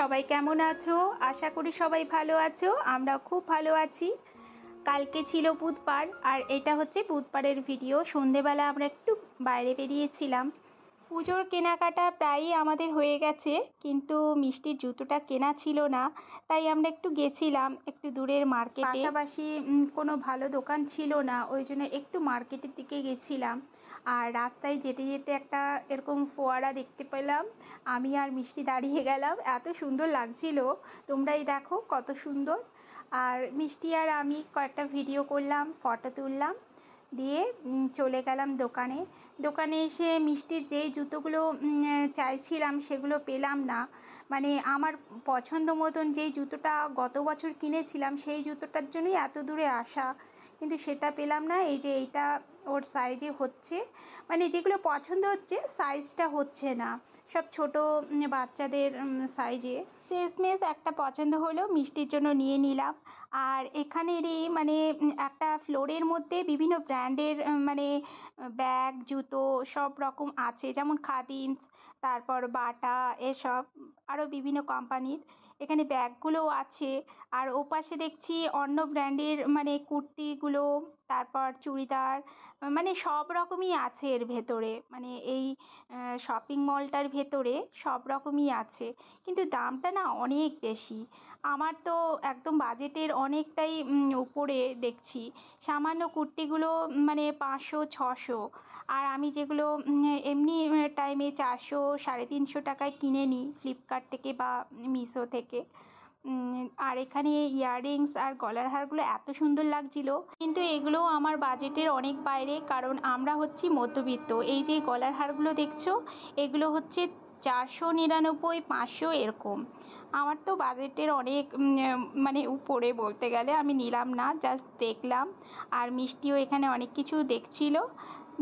সবাই কেমন আছো? আশা করি সবাই ভালো আছো। আমরা খুব ভালো আছি। কালকে ছিল বুধবার, আর এটা হচ্ছে বুধবারের ভিডিও। সন্ধেবেলা আমরা একটু বাইরে বেরিয়েছিলাম। পুজোর কেনাকাটা প্রায়ই আমাদের হয়ে গেছে, কিন্তু মিষ্টির জুতোটা কেনা ছিল না, তাই আমরা একটু গেছিলাম একটু দূরের মার্কেটে। পাশাপাশি কোনো ভালো দোকান ছিল না, ওই জন্য একটু মার্কেটের দিকে গেছিলাম। আর রাস্তায় যেতে যেতে একটা এরকম ফোয়ারা দেখতে পেলাম, আমি আর মিষ্টি দাঁড়িয়ে গেলাম, এত সুন্দর লাগছিল। তোমরাই দেখো কত সুন্দর। আর মিষ্টি আর আমি কয়েকটা ভিডিও করলাম, ফটো তুললাম, দিয়ে চলে গেলাম দোকানে। দোকানে এসে মিষ্টির যেই জুতোগুলো চাইছিলাম সেগুলো পেলাম না। মানে আমার পছন্দ মতন যেই জুতোটা গত বছর কিনেছিলাম সেই জুতোটার জন্যই এত দূরে আসা, কিন্তু সেটা পেলাম না। এই যে এইটা ওর সাইজে হচ্ছে, মানে যেগুলো পছন্দ হচ্ছে সাইজটা হচ্ছে না, সব ছোট বাচ্চাদের সাইজে। শেষমেশ একটা পছন্দ হলো, মিষ্টির জন্য নিয়ে নিলাম। আর এখানেরই মানে একটা ফ্লোরের মধ্যে বিভিন্ন ব্র্যান্ডের মানে ব্যাগ জুতো সব রকম আছে, যেমন খাদিমস, তারপর বাটা, এসব আরও বিভিন্ন কোম্পানির এখানে ব্যাগগুলোও আছে। আর ওপাশে দেখছি অন্য ব্র্যান্ডের মানে কুর্তিগুলো, তারপর চুড়িদার, মানে সব রকমই আছে এর ভেতরে। মানে এই শপিং মলটার ভেতরে সব রকমই আছে, কিন্তু দামটা না অনেক বেশি। আমার তো একদম বাজেটের অনেকটাই উপরে দেখছি। সামান্য কুর্তিগুলো মানে 500-600, আর আমি যেগুলো এমনি টাইমে 400 350 টাকায় কিনে নিই ফ্লিপকার্ট থেকে বা মিশো থেকে। আর এখানে ইয়াররিংস আর গলার হারগুলো এত সুন্দর লাগছিল, কিন্তু এগুলো আমার বাজেটের অনেক বাইরে, কারণ আমরা হচ্ছি মধ্যবিত্ত। এই যে গলার হারগুলো দেখছো, এগুলো হচ্ছে 499, 500 এরকম। আমার তো বাজেটের অনেক মানে উপরে বলতে গেলে, আমি নিলাম না, জাস্ট দেখলাম। আর মিষ্টিও এখানে অনেক কিছু দেখছিল,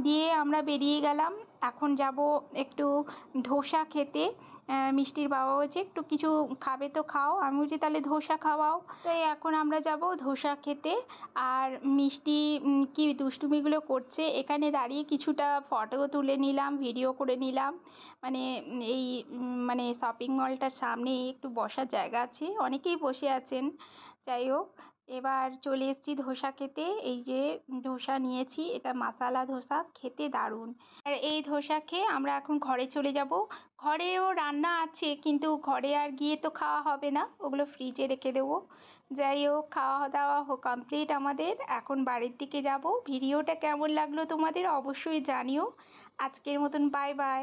দিয়ে আমরা বেরিয়ে গেলাম। এখন যাব একটু ধোসা খেতে। মিষ্টির বাবা বলছে একটু কিছু খাবে তো খাও, আমি বলছি তাহলে ধোসা খাওয়াও। তাই এখন আমরা যাব ধোসা খেতে। আর মিষ্টি কি দুষ্টুমিগুলো করছে, এখানে দাঁড়িয়ে কিছুটা ফটোও তুলে নিলাম, ভিডিও করে নিলাম। মানে এই মানে শপিং মলটার সামনেই একটু বসার জায়গা আছে, অনেকেই বসে আছেন। যাই হোক, এবার চলে এসেছি ধোসা খেতে। এই যে ধোসা নিয়েছি, এটা মশালা ধোসা, খেতে দারুণ। আর এই ধোসা খেয়ে আমরা এখন ঘরে চলে যাব। ঘরেও রান্না আছে, কিন্তু ঘরে আর গিয়ে তো খাওয়া হবে না, ওগুলো ফ্রিজে রেখে দেবো। যাই হোক, খাওয়া দাওয়া কমপ্লিট আমাদের, এখন বাড়ির দিকে যাব। ভিডিওটা কেমন লাগলো তোমাদের অবশ্যই জানিও। আজকের মতন বাই বাই।